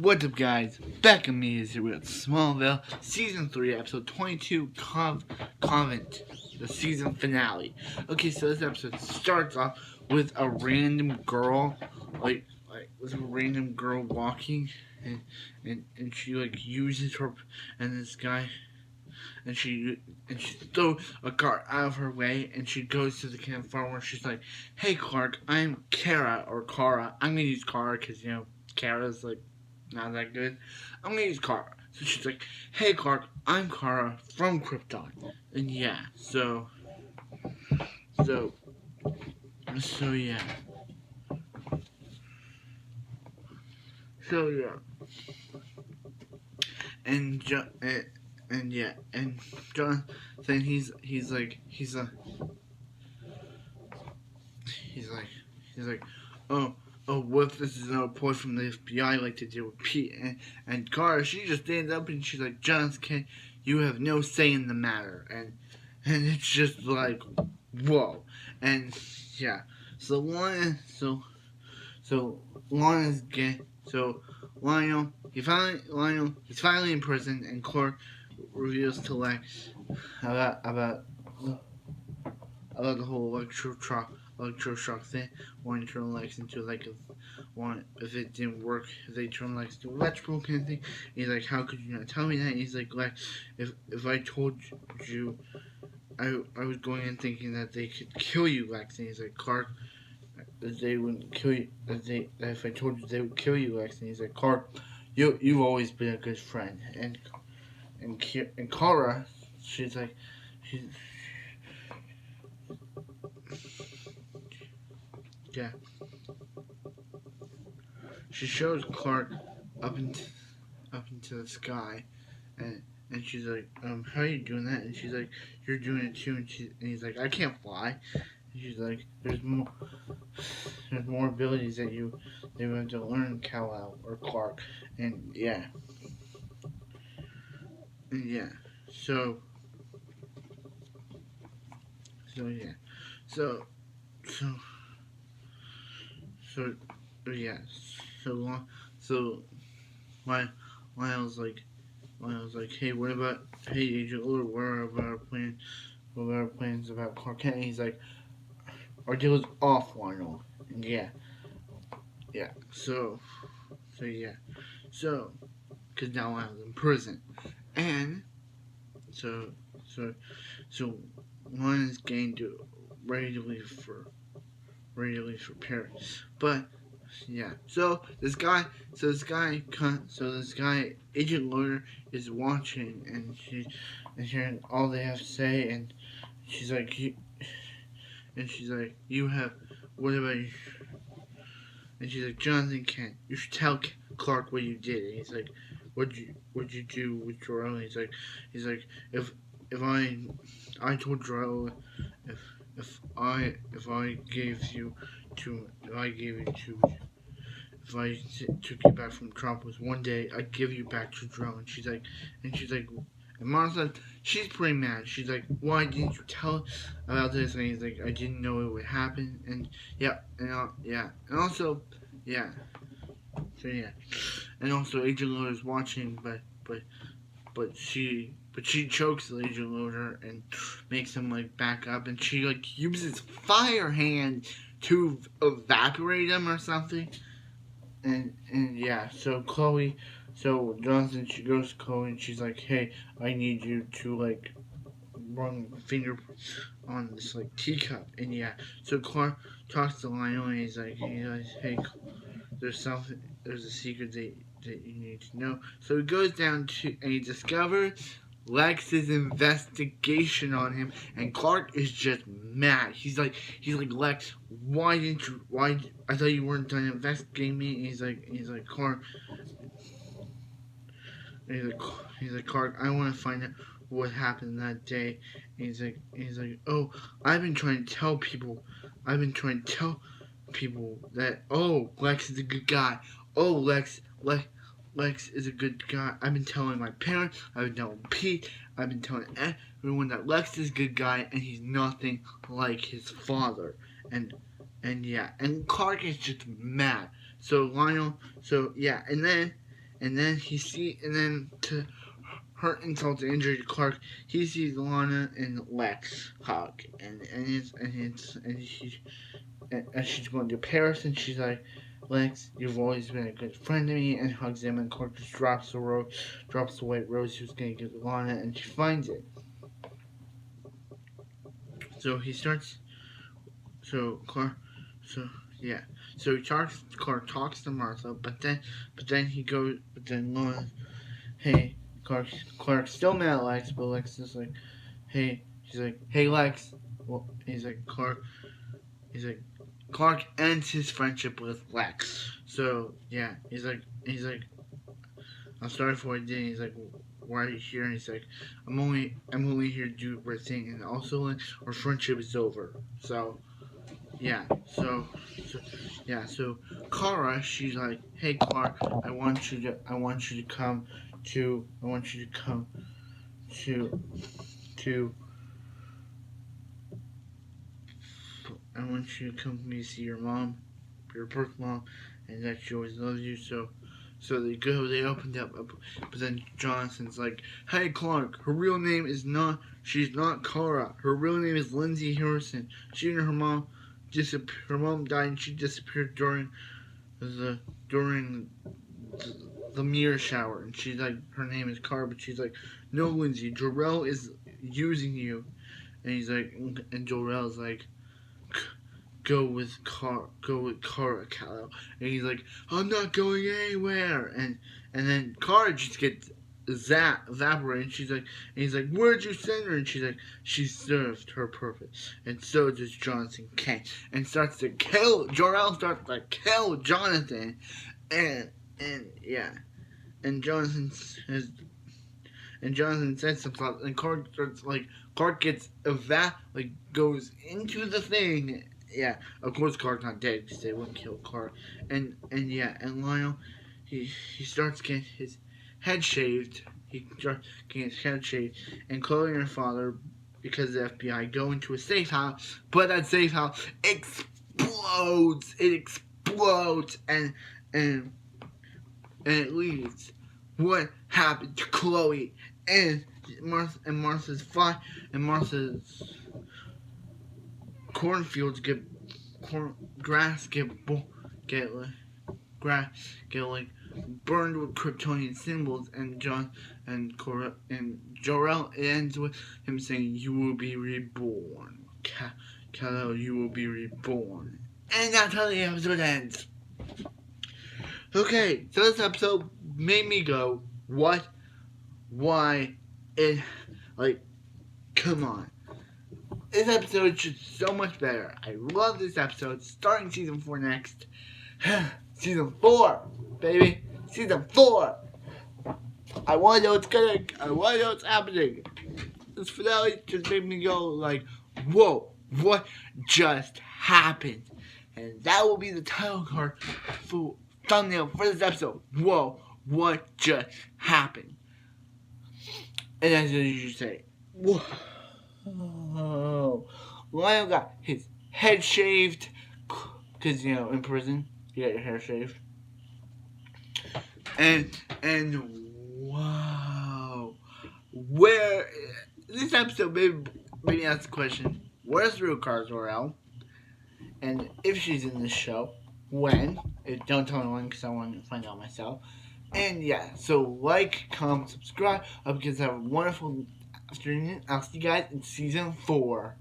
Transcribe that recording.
What's up, guys? Back at me is here with Smallville, Season 3, Episode 22, Convent, the season finale. Okay, so this episode starts off with a random girl, with a random girl walking, and she, uses her, and this guy, and she throws a car out of her way, and she goes to the campfire where she's like, "Hey, Clark, I'm Kara," or Kara. I'm gonna use Kara because, Kara's, not that good. I'm gonna use Kara. So she's like, "Hey, Clark, I'm Kara from Krypton." And yeah, so yeah. So yeah. And and Jonathan, he's like, oh, what if this is a report from the FBI like to do with Pete? And Kara, she just stands up and she's like, "Jonathan, you have no say in the matter." And it's just like, whoa. And yeah, so Lana's gay. So he's finally in prison, and Clark reveals to Lex about the whole electroshock thing, wanting to turn Lex into if it didn't work, if they turn Lex into electrical kind of thing. He's like, "How could you not tell me that?" And he's like, "Lex, if I told you, I was going in thinking that they could kill you, Lex." And he's like, "Clark, that they wouldn't kill you. That if I told you they would kill you, Lex." And he's like, "Clark, you've always been a good friend." And Kara, she's like, yeah. She shows Clark up into the sky, and she's like, "How are you doing that?" And she's like, "You're doing it too." And he's like, "I can't fly." And she's like, There's more abilities that you have to learn, Kal-El or Clark." And yeah, so yeah, so so so yeah, so why I was like, "Hey, hey, Agent Ulrich, what are our plans? What are our plans about Clark Kent?" And he's like, "Our deal is off, Lionel." And yeah. So yeah, because now I was in prison, and so one is getting ready to leave for Paris, but yeah. So this guy, Agent Lawyer, is watching, and hearing all they have to say, and she's like, "You have, what about you?" And she's like, "Jonathan Kent, you should tell Clark what you did." And he's like, What'd you do with Jorel?" And he's like, if I told Jorel, if I gave you to if I took you back from Metropolis one day, I'd give you back to Jorel." And she's like, and Martha, she's pretty mad. She's like, "Why didn't you tell about this?" And he's like, "I didn't know it would happen." And yeah, and also, yeah. So yeah, and also Agent Loader's watching, but she chokes the Agent Loader and makes him back up, and she uses fire hand to evaporate him or something. And yeah, so Jonathan, she goes to Chloe and she's like, "Hey, I need you to run finger on this teacup." And yeah, so Clark talks to Lionel and he's like, "Hey, there's a secret that you need to know." So he goes down to, and he discovers Lex's investigation on him, and Clark is just mad. He's like, "Lex, why I thought you weren't done investigating me." And he's like, "Clark," and he's like, "Clark, I want to find out what happened that day." And he's like, "Oh, I've been trying to tell people that, Lex is a good guy. Oh, Lex is a good guy. I've been telling my parents, I've been telling Pete, I've been telling everyone that Lex is a good guy, and he's nothing like his father." And yeah, and Clark is just mad. So Lionel, and then and then to her insult to injury to Clark, he sees Lana and Lex hug, and she's going to Paris, and she's like, Lex, you've always been a good friend to me, and hugs him, and Clark just drops the white rose he was going to give Lana, and she finds it. So he starts, so Clark, so yeah, so Clark talks to Martha, but then Lana, hey, Clark's still mad at Lex, but Lex is like, hey, she's like, hey Lex, well, he's like, Clark ends his friendship with Lex. So yeah, he's like, I'm sorry for what I did. He's like, why are you here? And he's like, I'm only here to do the right thing, and also like our friendship is over. So yeah, so Kara, she's like, hey Clark, I want you to come to I want you to come with me to see your mom, your birth mom, and that she always loves you. So they go, they opened up, but then Jonathan's like, hey Clark, she's not Kara. Her real name is Lindsay Harrison. She and her mom died, and she disappeared during the mirror shower. And she's like, her name is Kara, but she's like, no Lindsay, Jor-El is using you. And he's like, and Jor-El's like, go with Kara, Kal-El. And he's like, I'm not going anywhere. And then Kara just gets evaporated. And he's like, where'd you send her? And she's like, she served her purpose. And so does Jonathan Kent. And Jor-El starts to kill Jonathan. And yeah. And Jonathan says something, and Clark gets goes into the thing. Yeah, of course Clark's not dead because they wouldn't kill Clark. And Lionel, he starts getting his head shaved. And Chloe and her father, because of the FBI, go into a safe house. But that safe house explodes. It explodes, and it leaves. What happened to Chloe and Martha's cornfields grass get burned with Kryptonian symbols, and Jor-El ends with him saying, "You will be reborn, Kal-El. You will be reborn," and that's how the episode ends. Okay, so this episode made me go, what? Why? Come on. This episode is just so much better. I love this episode. Starting season 4 next. Season 4, baby. Season 4. I want to know what's happening. This finale just made me go whoa, what just happened? And that will be the title card thumbnail for this episode. Whoa, what just happened? And as you say, whoa. Lionel got his head shaved because in prison you got your hair shaved. And wow, where this episode made me ask the question: where's the real Jor-El? And if she's in this show, when? Don't tell anyone because I want to find out myself. And yeah, so comment, subscribe. I hope you guys have a wonderful afternoon. I'll see you guys in season 4.